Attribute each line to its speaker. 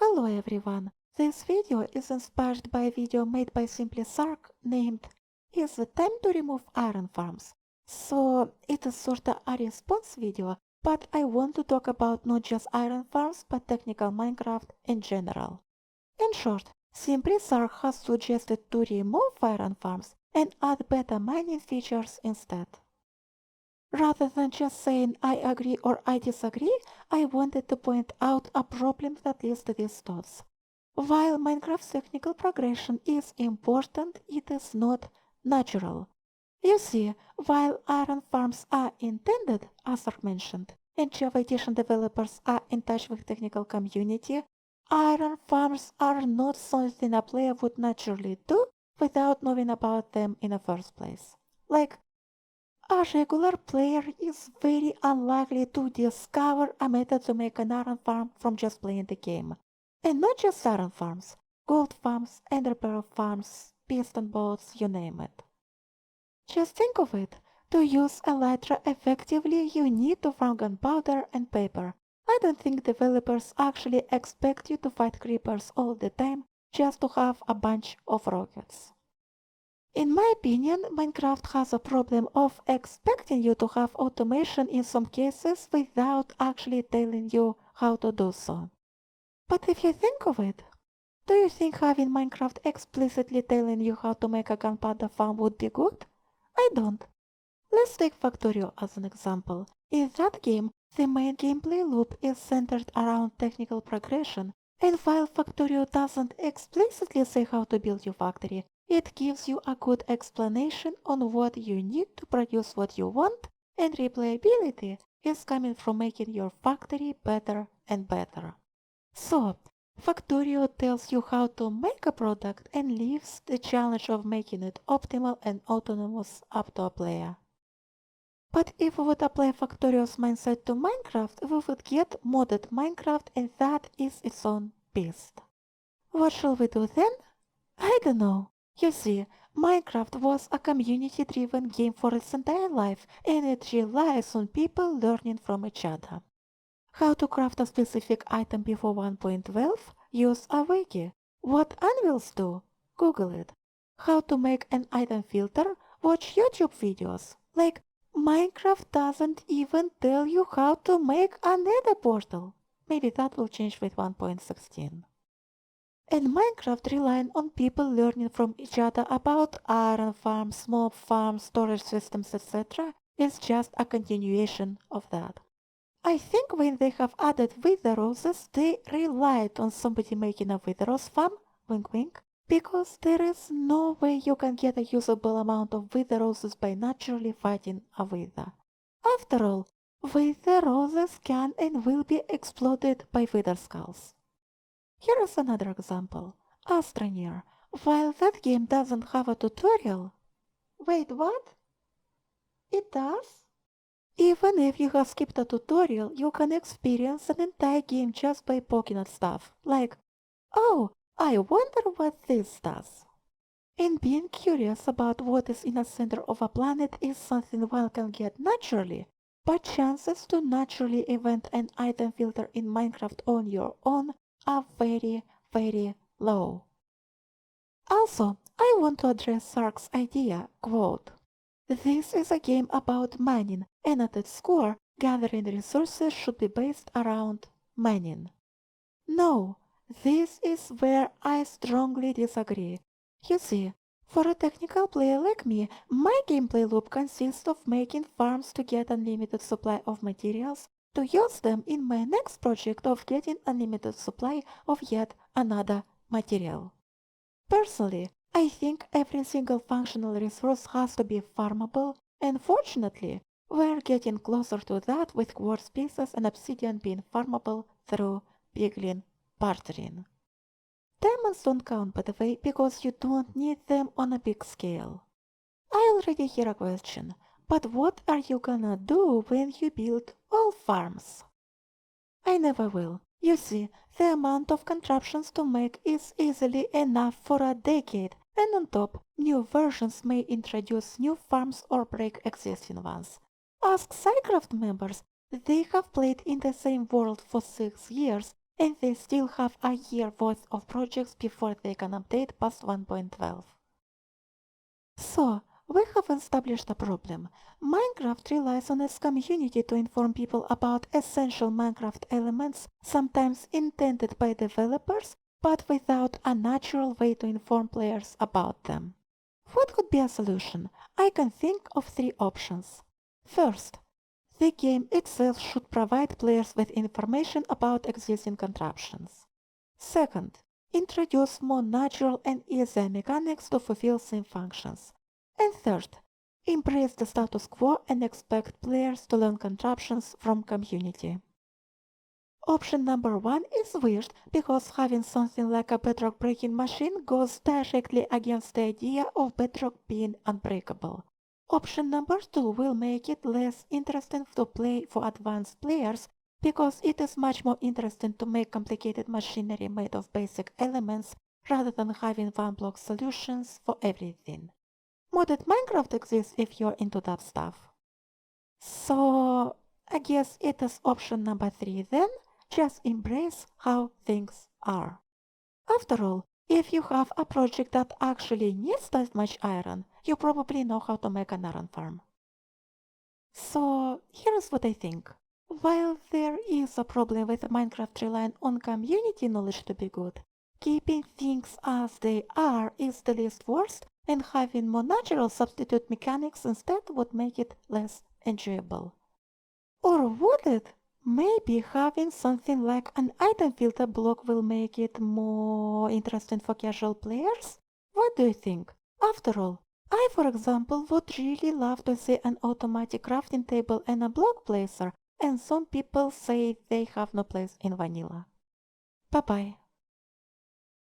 Speaker 1: Hello everyone! This video is inspired by a video made by Simply Sark named Is it time to remove iron farms? So it is sorta a response video, but I want to talk about not just iron farms but technical Minecraft in general. In short, Simply Sark has suggested to remove iron farms and add better mining features instead. Rather than just saying I agree or I disagree, I wanted to point out a problem that leads to these thoughts. While Minecraft's technical progression is important, it is not natural. You see, while iron farms are intended, as Ark mentioned, and Java Edition developers are in touch with technical community, iron farms are not something a player would naturally do without knowing about them in the first place. Like, a regular player is very unlikely to discover a method to make an iron farm from just playing the game. And not just iron farms, gold farms, ender pearl farms, piston boats, you name it. Just think of it. To use Elytra effectively, you need to farm gunpowder and paper. I don't think developers actually expect you to fight creepers all the time just to have a bunch of rockets. In my opinion, Minecraft has a problem of expecting you to have automation in some cases without actually telling you how to do so. But if you think of it, do you think having Minecraft explicitly telling you how to make a gunpowder farm would be good? I don't. Let's take Factorio as an example. In that game, the main gameplay loop is centered around technical progression, and while Factorio doesn't explicitly say how to build your factory, it gives you a good explanation on what you need to produce what you want, and replayability is coming from making your factory better and better. So, Factorio tells you how to make a product and leaves the challenge of making it optimal and autonomous up to a player. But if we would apply Factorio's mindset to Minecraft, we would get modded Minecraft, and that is its own beast. What shall we do then? I don't know. You see, Minecraft was a community-driven game for its entire life, and it relies on people learning from each other. How to craft a specific item before 1.12? Use a wiki. What anvils do? Google it. How to make an item filter? Watch YouTube videos. Like, Minecraft doesn't even tell you how to make a nether portal. Maybe that will change with 1.16. And Minecraft relying on people learning from each other about iron farms, mob farms, storage systems, etc. is just a continuation of that. I think when they have added wither roses, they relied on somebody making a wither rose farm, wink wink, because there is no way you can get a usable amount of wither roses by naturally fighting a wither. After all, wither roses can and will be exploded by wither skulls. Here is another example. Astroneer. While that game doesn't have a tutorial... Wait, what? It does? Even if you have skipped a tutorial, you can experience an entire game just by poking at stuff. Like, oh, I wonder what this does. And being curious about what is in the center of a planet is something one can get naturally, but chances to naturally invent an item filter in Minecraft on your own are very, very low. Also, I want to address Sark's idea, quote, "This is a game about mining, and at its core, gathering resources should be based around mining." No, this is where I strongly disagree. You see, for a technical player like me, my gameplay loop consists of making farms to get unlimited supply of materials, to use them in my next project of getting unlimited supply of yet another material. Personally, I think every single functional resource has to be farmable, and fortunately, we're getting closer to that with quartz pieces and obsidian being farmable through piglin bartering. Diamonds don't count, by the way, because you don't need them on a big scale. I already hear a question, but what are you gonna do when you build all farms? I never will. You see, the amount of contraptions to make is easily enough for a decade, and on top, new versions may introduce new farms or break existing ones. Ask SciCraft members, they have played in the same world for 6 years, and they still have a year worth of projects before they can update past 1.12. So, we have established a problem. Minecraft relies on its community to inform people about essential Minecraft elements, sometimes intended by developers, but without a natural way to inform players about them. What could be a solution? I can think of three options. First, the game itself should provide players with information about existing contraptions. Second, introduce more natural and easier mechanics to fulfill same functions. And third, embrace the status quo and expect players to learn contraptions from community. Option number one is weird because having something like a bedrock breaking machine goes directly against the idea of bedrock being unbreakable. Option number two will make it less interesting to play for advanced players because it is much more interesting to make complicated machinery made of basic elements rather than having one-block solutions for everything. Modded Minecraft exists if you're into that stuff. So I guess it is option number three then. Just embrace how things are. After all, if you have a project that actually needs that much iron, you probably know how to make an iron farm. So here's what I think. While there is a problem with Minecraft relying on community knowledge to be good, keeping things as they are is the least worst, and having more natural substitute mechanics instead would make it less enjoyable. Or would it? Maybe having something like an item filter block will make it more interesting for casual players? What do you think? After all, I, for example, would really love to see an automatic crafting table and a block placer, and some people say they have no place in vanilla. Bye bye.